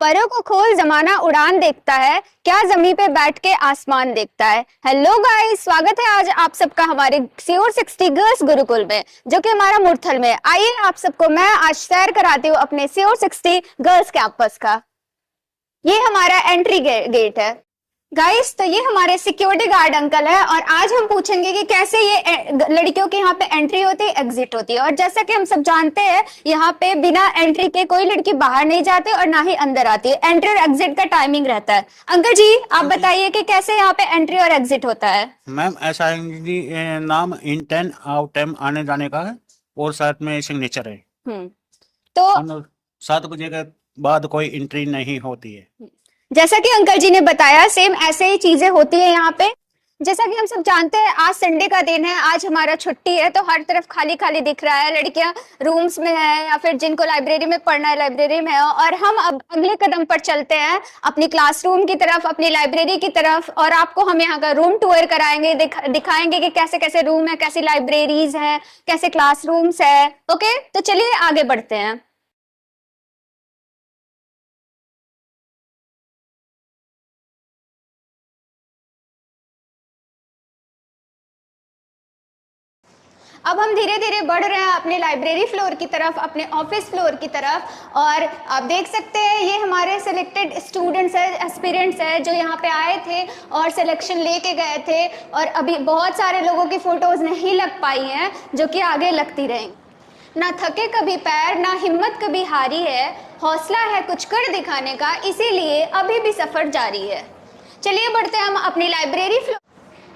परों को खोल जमाना उड़ान देखता है, क्या जमीन पे बैठ के आसमान देखता है। हेलो गाइस, स्वागत है आज आप सबका हमारे सीओर 60 गर्ल्स गुरुकुल में, जो कि हमारा मुरथल में। आइए आप सबको मैं आज सैर कराती हूँ अपने सीओर 60 गर्ल्स कैंपस का। ये हमारा एंट्री गेट है गाइस। तो ये हमारे सिक्योरिटी गार्ड अंकल है और आज हम पूछेंगे कि कैसे ये लड़कियों के यहाँ पे एंट्री होती है, एग्जिट होती है। और जैसा कि हम सब जानते हैं, यहाँ पे बिना एंट्री के कोई लड़की बाहर नहीं जाती और ना ही अंदर आती है। एंट्री और एग्जिट का टाइमिंग रहता है। अंकल जी, आप बताइए कि कैसे यहाँ पे एंट्री और एग्जिट होता है। मैम ऐसा है कि नाम इन 10 आउट 10 आने जाने का है और साथ में सिग्नेचर है। तो 7 बजे के बाद कोई एंट्री नहीं होती है। जैसा कि अंकल जी ने बताया, सेम ऐसे ही चीजें होती है यहाँ पे। जैसा कि हम सब जानते हैं, आज संडे का दिन है, आज हमारा छुट्टी है, तो हर तरफ खाली खाली दिख रहा है। लड़कियां रूम्स में है या फिर जिनको लाइब्रेरी में पढ़ना है लाइब्रेरी में है। और हम अब अगले कदम पर चलते हैं अपनी क्लासरूम की तरफ, अपनी लाइब्रेरी की तरफ। और आपको हम यहाँ का रूम टूर कराएंगे, दिखाएंगे कि कैसे कैसे रूम है, कैसी लाइब्रेरीज है, कैसे क्लासरूम्स है। ओके, तो चलिए आगे बढ़ते हैं। अब हम धीरे धीरे बढ़ रहे हैं अपने लाइब्रेरी फ्लोर की तरफ, अपने ऑफिस फ्लोर की तरफ। और आप देख सकते हैं, ये हमारे सिलेक्टेड स्टूडेंट्स है, एस्पिरेंट्स है, जो यहाँ पे आए थे और सिलेक्शन लेके गए थे। और अभी बहुत सारे लोगों की फोटोज नहीं लग पाई हैं, जो कि आगे लगती रहेंगी। ना थके कभी पैर, ना हिम्मत कभी हारी है, हौसला है कुछ कर दिखाने का, इसीलिए अभी भी सफर जारी है। चलिए बढ़ते हैं हम अपनी लाइब्रेरी फ्लोर।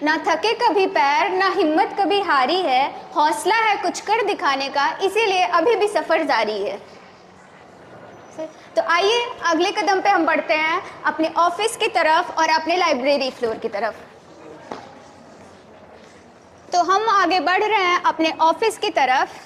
ना थके कभी पैर, ना हिम्मत कभी हारी है, हौसला है कुछ कर दिखाने का, इसीलिए अभी भी सफर जारी है। तो आइए अगले कदम पे हम बढ़ते हैं अपने ऑफिस की तरफ और अपने लाइब्रेरी फ्लोर की तरफ। तो हम आगे बढ़ रहे हैं अपने ऑफिस की तरफ।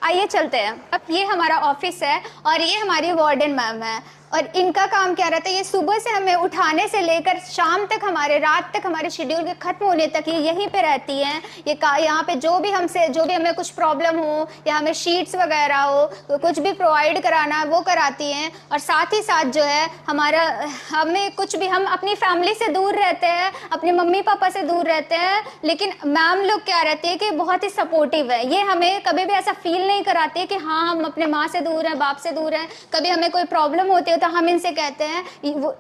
आइए चलते हैं। अब ये हमारा ऑफिस है और ये हमारी वार्डन मैम है। और इनका काम क्या रहता है, ये सुबह से हमें उठाने से लेकर शाम तक, हमारे रात तक, हमारे शेड्यूल के खत्म होने तक ये यहीं पे रहती हैं। ये यहाँ पे जो भी हमें कुछ प्रॉब्लम हो या हमें शीट्स वगैरह हो, तो कुछ भी प्रोवाइड कराना है वो कराती हैं। और साथ ही साथ जो है हमें कुछ भी, हम अपनी फैमिली से दूर रहते हैं, अपने मम्मी पापा से दूर रहते हैं, लेकिन मैम लोग क्या रहती है कि बहुत ही सपोर्टिव है। ये हमें कभी भी ऐसा फील नहीं कराती है कि हाँ हम अपने माँ से दूर हैं, बाप से दूर हैं। कभी हमें कोई प्रॉब्लम होती है तो हम इनसे कहते हैं,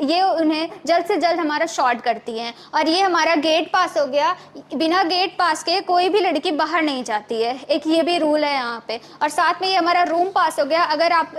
ये उन्हें जल्द से जल्द हमारा शॉर्ट करती हैं। और ये हमारा गेट पास हो गया। बिना गेट पास के कोई भी लड़की बाहर नहीं जाती है, एक ये भी रूल है यहाँ पे। और साथ में ये हमारा रूम पास हो गया। अगर आप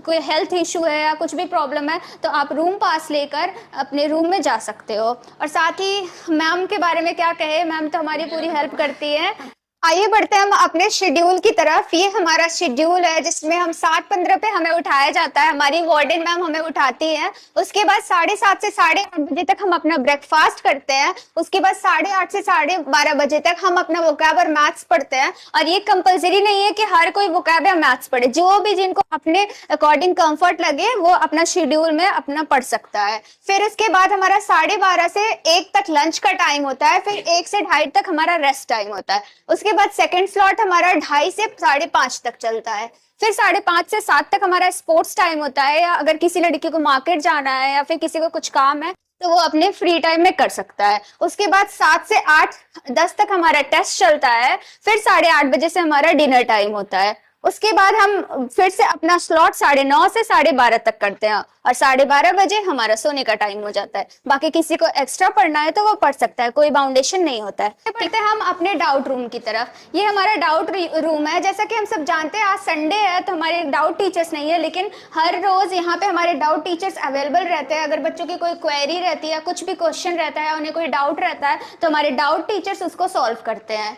कोई हेल्थ इशू है या कुछ भी प्रॉब्लम है तो आप रूम पास लेकर अपने रूम में जा सकते हो। और साथ ही मैम के बारे में क्या कहे, मैम तो हमारी पूरी हेल्प करती है। आइए बढ़ते हैं हम अपने शेड्यूल की तरफ। ये हमारा शेड्यूल है जिसमें हम 7:15 पे हमें उठाया जाता है, हमारी वार्डन मैम हमें उठाती है। उसके बाद 7:30 से 8:30 बजे तक हम अपना ब्रेकफास्ट करते हैं। उसके बाद 8:30 से 12:30 बजे तक हम अपना वोकैब और मैथ्स पढ़ते हैं। और ये कंपलसरी नहीं है कि हर कोई वोकैब या मैथ्स पढ़े, जो भी जिनको अपने अकॉर्डिंग कंफर्ट लगे वो अपना शेड्यूल में अपना पढ़ सकता है। फिर उसके बाद हमारा 12:30 से 1 तक लंच का टाइम होता है। फिर 1 से 2:30 तक हमारा रेस्ट टाइम होता है। उसके बाद सेकंड स्लॉट हमारा 2:30 से 5:30 तक चलता है। फिर 5:30 से 7 तक हमारा स्पोर्ट्स टाइम होता है, या अगर किसी लड़की को मार्केट जाना है या फिर किसी को कुछ काम है तो वो अपने फ्री टाइम में कर सकता है। उसके बाद 7 से 8:10 तक हमारा टेस्ट चलता है। फिर 8:30 बजे से हमारा डिनर टाइम होता है। उसके बाद हम फिर से अपना स्लॉट 9:30 से 12:30 तक करते हैं और 12:30 बजे हमारा सोने का टाइम हो जाता है। बाकी किसी को एक्स्ट्रा पढ़ना है तो वो पढ़ सकता है, कोई बाउंडेशन नहीं होता है। बढ़ते हैं हम अपने डाउट रूम की तरफ। ये हमारा डाउट रूम है। जैसा कि हम सब जानते हैं, आज संडे है तो हमारे डाउट टीचर्स नहीं है, लेकिन हर रोज यहाँ पे हमारे डाउट टीचर्स अवेलेबल रहते हैं। अगर बच्चों की कोई क्वेरी रहती है, कुछ भी क्वेश्चन रहता है, उन्हें कोई डाउट रहता है, तो हमारे डाउट टीचर्स उसको सॉल्व करते हैं।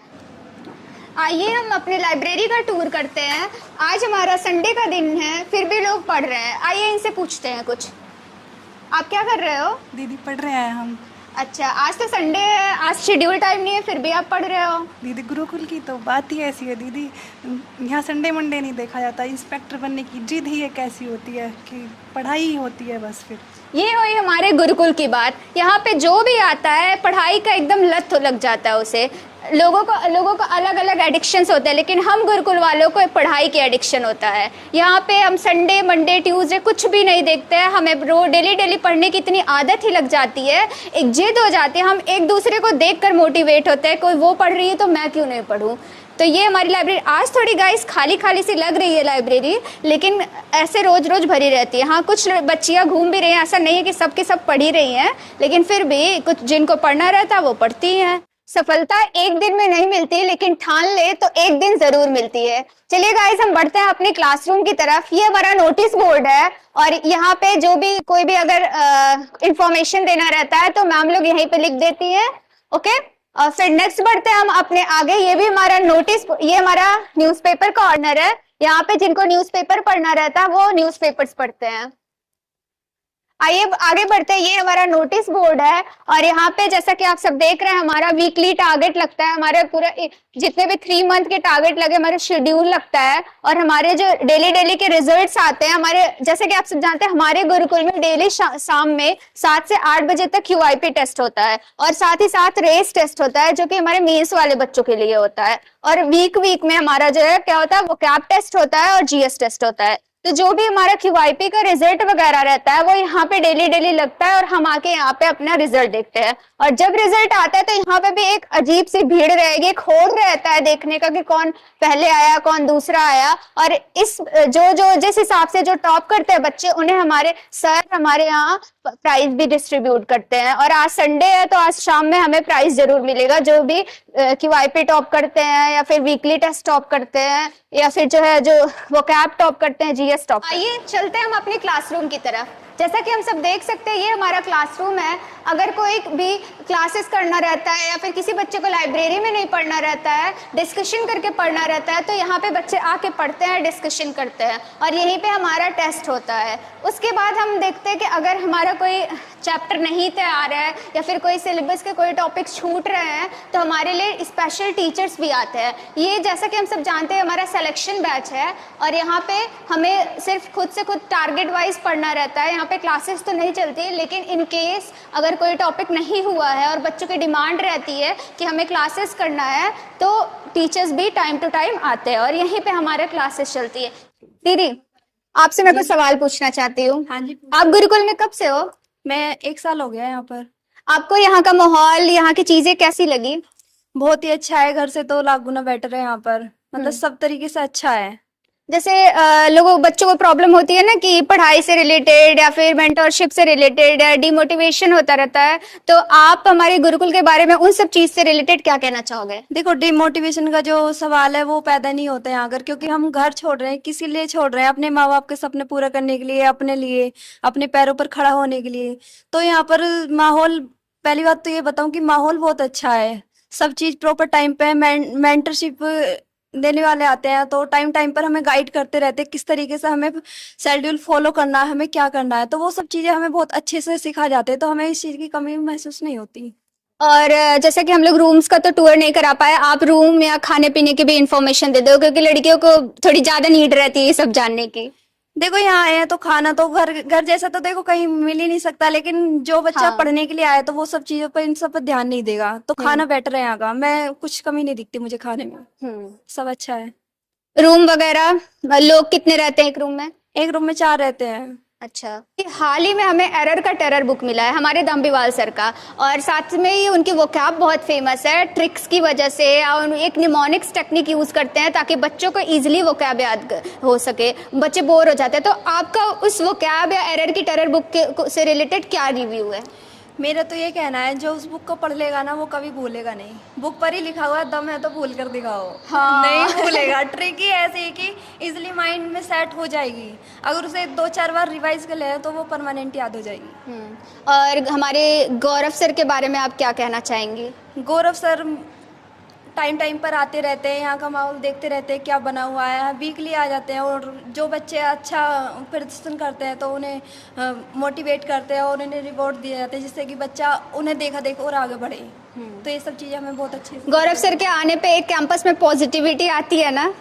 आइए हम अपने लाइब्रेरी का टूर करते हैं। आज हमारा संडे का दिन है, फिर भी लोग पढ़ रहे हैं। आइए इनसे पूछते हैं कुछ। आप क्या कर रहे हो? दीदी पढ़ रहे हैं हम। अच्छा, आज तो संडे है, आज शेड्यूल टाइम नहीं है, फिर भी आप पढ़ रहे हो? दीदी गुरुकुल की तो बात ही ऐसी है दीदी, यहाँ संडे मंडे नहीं देखा जाता। इंस्पेक्टर बनने की जिद ही एक ऐसी होती है कि पढ़ाई ही होती है बस फिर। ये हुई हमारे गुरुकुल की बात। यहाँ पे जो भी आता है पढ़ाई का एकदम लत लग जाता है उसे। लोगों को अलग अलग एडिक्शंस होते हैं, लेकिन हम गुरुकुल वालों को पढ़ाई की एडिक्शन होता है। यहाँ पे हम संडे मंडे ट्यूसडे कुछ भी नहीं देखते हैं, हमें रोज डेली पढ़ने की इतनी आदत ही लग जाती है, एक जिद हो जाती है। हम एक दूसरे को देखकर मोटिवेट होते हैं, कोई वो पढ़ रही है तो मैं क्यों नहीं पढ़ूँ। तो ये हमारी लाइब्रेरी आज थोड़ी गाइस खाली खाली सी लग रही है लाइब्रेरी, लेकिन ऐसे रोज रोज भरी रहती है। हाँ, कुछ बच्चियाँ घूम भी रही हैं, ऐसा नहीं है कि सबके सब पढ़ ही रही हैं, लेकिन फिर भी कुछ जिनको पढ़ना रहता है वो पढ़ती हैं। सफलता एक दिन में नहीं मिलती, लेकिन ठान ले तो एक दिन जरूर मिलती है। चलिए गाइस, हम बढ़ते हैं अपने क्लासरूम की तरफ। ये हमारा नोटिस बोर्ड है और यहाँ पे जो भी कोई भी अगर इंफॉर्मेशन देना रहता है तो मैम लोग यहीं पे लिख देती है। ओके, और फिर नेक्स्ट बढ़ते हैं हम अपने आगे। ये भी हमारा ये हमारा न्यूज़पेपर कॉर्नर है। यहाँ पे जिनको न्यूज़पेपर पढ़ना रहता है वो न्यूज़पेपर्स पढ़ते हैं। आइए आगे बढ़ते हैं। ये हमारा नोटिस बोर्ड है और यहाँ पे जैसा कि आप सब देख रहे हैं हमारा वीकली टारगेट लगता है। हमारे पूरा जितने भी 3 मंथ के टारगेट लगे हमारे शेड्यूल लगता है और हमारे जो डेली के रिजल्ट्स आते हैं। हमारे जैसे कि आप सब जानते हैं हमारे गुरुकुल में डेली शाम में 7 से 8 बजे तक QIP टेस्ट होता है और साथ ही साथ रेस टेस्ट होता है जो कि हमारे मेंस वाले बच्चों के लिए होता है। और वीक में हमारा जो है क्या होता है, वो कैप टेस्ट होता है और GS टेस्ट होता है। तो जो भी हमारा QIP का रिजल्ट वगैरह रहता है वो यहाँ पे डेली लगता है और हम आके यहाँ पे अपना रिजल्ट देखते हैं। और जब रिजल्ट आता है तो यहाँ पे भी एक अजीब सी भीड़ रहेगी, एक होड़ रहता है देखने का कि कौन पहले आया कौन दूसरा आया। और इस जिस हिसाब से जो टॉप करते हैं बच्चे उन्हें हमारे सर हमारे यहाँ प्राइज भी डिस्ट्रीब्यूट करते हैं। और आज संडे है तो आज शाम में हमें प्राइज जरूर मिलेगा। जो भी QIP टॉप करते हैं या फिर वीकली टेस्ट टॉप करते हैं या फिर जो है जो वो कैप टॉप करते हैं, GS टॉप। आइए चलते हैं हम अपने क्लासरूम की तरफ। जैसा कि हम सब देख सकते हैं ये हमारा क्लासरूम है। अगर कोई भी क्लासेस करना रहता है या फिर किसी बच्चे को लाइब्रेरी में नहीं पढ़ना रहता है, डिस्कशन करके पढ़ना रहता है, तो यहाँ पे बच्चे आके पढ़ते हैं, डिस्कशन करते हैं और यहीं पे हमारा टेस्ट होता है। उसके बाद हम देखते हैं कि अगर हमारा कोई चैप्टर नहीं तैयार है या फिर कोई सिलेबस के कोई टॉपिक छूट रहे हैं तो हमारे लिए स्पेशल टीचर्स भी आते हैं। ये जैसा कि हम सब जानते हैं हमारा सिलेक्शन बैच है और यहाँ पे हमें सिर्फ खुद से खुद टारगेट वाइज पढ़ना रहता है। यहाँ पे क्लासेस तो नहीं चलती, लेकिन इन केस अगर कोई टॉपिक नहीं हुआ है और बच्चों की डिमांड रहती है कि हमें क्लासेस करना है तो टीचर्स भी टाइम टू टाइम आते हैं और यहीं पे हमारे क्लासेस चलती है। दीदी, आपसे मैं कुछ सवाल पूछना चाहती हूँ। हाँ जी। आप गुरुकुल में कब से हो? मैं 1 साल हो गया यहाँ पर। आपको यहाँ का माहौल, यहाँ की चीजें कैसी लगी? बहुत ही अच्छा है, घर से तो लाख गुना बेटर है यहाँ पर। मतलब सब तरीके से अच्छा है। जैसे बच्चों को प्रॉब्लम होती है ना कि पढ़ाई से रिलेटेड या फिर मेंटरशिप से रिलेटेड या डिमोटिवेशन होता रहता है, तो आप हमारे गुरुकुल के बारे में उन सब चीज से रिलेटेड क्या कहना चाहोगे? देखो, डिमोटिवेशन का जो सवाल है वो पैदा नहीं होता यहाँ अगर, क्योंकि हम घर छोड़ रहे हैं, किसी लिए छोड़ रहे हैं? अपने माँ बाप के सपने पूरा करने के लिए, अपने लिए, अपने पैरों पर खड़ा होने के लिए। तो यहाँ पर माहौल, पहली बात तो ये बताऊं कि माहौल बहुत अच्छा है। सब चीज प्रॉपर टाइम पे, मेंटरशिप देने वाले आते हैं तो टाइम पर हमें गाइड करते रहते हैं किस तरीके से हमें शेड्यूल फॉलो करना है, हमें क्या करना है। तो वो सब चीजें हमें बहुत अच्छे से सिखा जाते हैं, तो हमें इस चीज की कमी महसूस नहीं होती। और जैसे कि हम लोग रूम्स का तो टूर नहीं करा पाए, आप रूम या खाने पीने की भी इंफॉर्मेशन दे दो, क्योंकि लड़कियों को थोड़ी ज्यादा नीड रहती है ये सब जानने की। देखो, यहाँ आए हैं तो खाना तो घर जैसा तो देखो कहीं मिल ही नहीं सकता, लेकिन जो बच्चा पढ़ने के लिए आया तो वो सब चीजों पर, इन सब पर ध्यान नहीं देगा। तो खाना बेटर है यहाँ का, मैं कुछ कमी नहीं दिखती मुझे खाने में। सब अच्छा है। रूम वगैरह, लोग कितने रहते हैं एक रूम में? एक रूम में 4 रहते हैं। अच्छा। हाल ही में हमें एरर का टेरर बुक मिला है हमारे दम्बीवाल सर का, और साथ में ही उनकी वोकैब बहुत फेमस है ट्रिक्स की वजह से। और एक निमोनिक्स टेक्निक यूज करते हैं ताकि बच्चों को इजीली वोकैब याद हो सके, बच्चे बोर हो जाते हैं। तो आपका उस वोकैब या एरर की टेरर बुक से रिलेटेड क्या रिव्यू है? मेरा तो ये कहना है, जो उस बुक को पढ़ लेगा ना वो कभी भूलेगा नहीं। बुक पर ही लिखा हुआ है, दम है तो भूल कर दिखाओ। हाँ। नहीं भूलेगा। ट्रिक ही ऐसी है कि इजिली माइंड में सेट हो जाएगी। अगर उसे 2-4 बार रिवाइज कर ले तो वो परमानेंट याद हो जाएगी। और हमारे गौरव सर के बारे में आप क्या कहना चाहेंगे? गौरव सर टाइम पर आते रहते हैं, यहाँ का माहौल देखते रहते हैं क्या बना हुआ है। वीकली आ जाते हैं और जो बच्चे अच्छा प्रदर्शन करते हैं तो उन्हें मोटिवेट करते हैं और उन्हें रिवॉर्ड दिए जाते हैं, जिससे कि बच्चा उन्हें देखा और आगे बढ़े। तो ये सब चीज़ें हमें बहुत अच्छी। गौरव सर के आने पे एक कैंपस में पॉजिटिविटी आती है ना?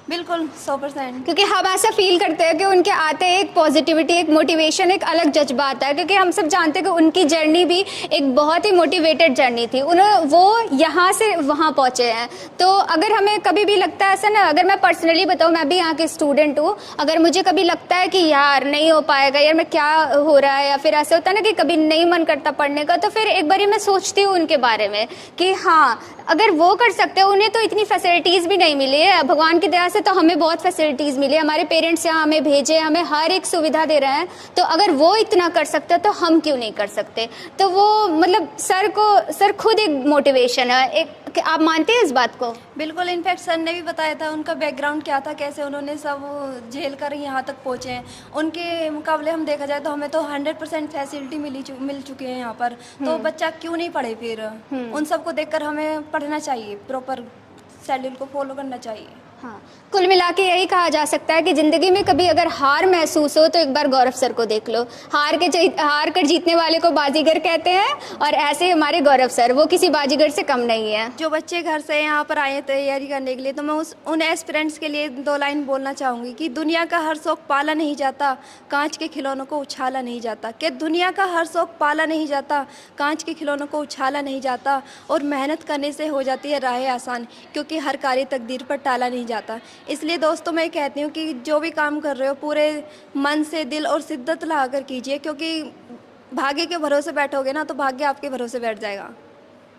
बिल्कुल 100%। क्योंकि हम ऐसा फील करते हैं कि उनके आते एक पॉजिटिविटी, एक मोटिवेशन, एक अलग जज्बा आता है, क्योंकि हम सब जानते हैं कि उनकी जर्नी भी एक बहुत ही मोटिवेटेड जर्नी थी। वो यहाँ से वहाँ पहुँचे हैं। तो अगर हमें कभी भी लगता है ऐसा ना, अगर मैं पर्सनली बताऊँ, मैं भी यहाँ की स्टूडेंट हूँ, अगर मुझे कभी लगता है कि यार नहीं हो पाएगा, यार मैं क्या हो रहा है, या फिर ऐसा होता है ना कि कभी नहीं मन करता पढ़ने का, तो फिर एक बारी मैं सोचती हूँ उनके बारे में कि हाँ, अगर वो कर सकते हैं, उन्हें तो इतनी फैसिलिटीज़ भी नहीं मिली है। भगवान की दया से तो हमें बहुत फैसिलिटीज़ मिली है, हमारे पेरेंट्स यहाँ हमें भेजे, हमें हर एक सुविधा दे रहे हैं। तो अगर वो इतना कर सकते हैं तो हम क्यों नहीं कर सकते? तो वो मतलब सर खुद एक मोटिवेशन है। एक आप मानते हैं इस बात को? बिल्कुल, इनफैक्ट सर ने भी बताया था उनका बैकग्राउंड क्या था, कैसे उन्होंने सब झेल कर यहाँ तक पहुँचे हैं। उनके मुकाबले हम देखा जाए तो हमें तो 100% फैसिलिटी मिल चुकी है यहाँ पर। तो बच्चा क्यों नहीं पढ़े फिर? उन सबको देखकर हमें पढ़ना चाहिए, प्रॉपर शेड्यूल को फॉलो करना चाहिए। हाँ, कुल मिला के यही कहा जा सकता है कि ज़िंदगी में कभी अगर हार महसूस हो तो एक बार गौरव सर को देख लो। हार कर जीतने वाले को बाजीगर कहते हैं, और ऐसे ही हमारे गौरव सर, वो किसी बाजीगर से कम नहीं है। जो बच्चे घर से यहाँ पर आए तैयारी करने के लिए, तो मैं उन एस्पिरेंट्स के लिए 2 लाइन बोलना चाहूँगी कि दुनिया का हर शौक पाला नहीं जाता, कांच के खिलौनों को उछाला नहीं जाता। कि दुनिया का हर शौक पाला नहीं जाता, कांच के खिलौनों को उछाला नहीं जाता, और मेहनत करने से हो जाती है राह आसान, क्योंकि हर कार्य तकदीर पर टाला नहीं जाता। इसलिए दोस्तों मैं कहती हूँ कि जो भी काम कर रहे हो पूरे मन से, दिल और शिद्दत लगाकर कीजिए, क्योंकि भाग्य के भरोसे बैठोगे ना तो भाग्य आपके भरोसे बैठ जाएगा।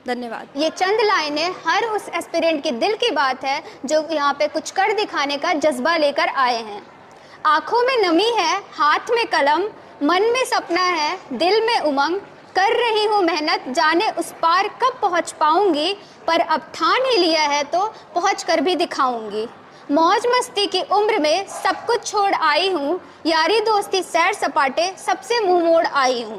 धन्यवाद। ये चंद लाइनें हर उस एस्पिरेंट के दिल की बात है जो यहाँ पे कुछ कर दिखाने का जज्बा लेकर आए हैं। आंखों में नमी है, हाथ में कलम, मन में सपना है, दिल में उमंग, कर रही हूँ मेहनत, जाने उस पार कब पहुँच पाऊंगी, पर अब ठान ही लिया है तो पहुँच कर भी दिखाऊंगी। मौज मस्ती की उम्र में सब कुछ छोड़ आई हूँ, यारी दोस्ती सैर सपाटे सबसे मुंह मोड़ आई हूँ।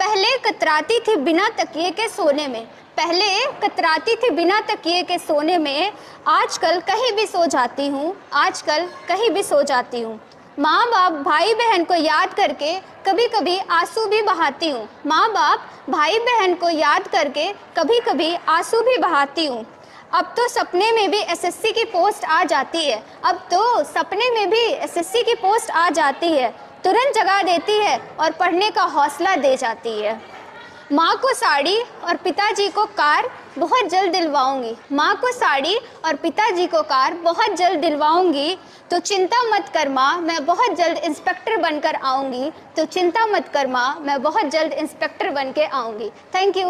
पहले कतराती थी बिना तकिए के सोने में, पहले कतराती थी बिना तकिए के सोने में, आजकल कहीं भी सो जाती हूँ, आजकल कहीं भी सो जाती हूँ। माँ बाप भाई बहन को याद करके कभी कभी आंसू भी बहाती हूँ, माँ बाप भाई बहन को याद करके कभी कभी आंसू भी बहाती हूँ। अब तो सपने में भी एसएससी की पोस्ट आ जाती है, अब तो सपने में भी एसएससी की पोस्ट आ जाती है, तुरंत जगा देती है और पढ़ने का हौसला दे जाती है। माँ को साड़ी और पिताजी को कार बहुत जल्द दिलवाऊंगी, माँ को साड़ी और पिताजी को कार बहुत जल्द दिलवाऊंगी, तो चिंता मत कर माँ, मैं बहुत जल्द इंस्पेक्टर बनकर आऊँगी, तो चिंता मत कर माँ, मैं बहुत जल्द इंस्पेक्टर बन के आऊँगी। Thank you.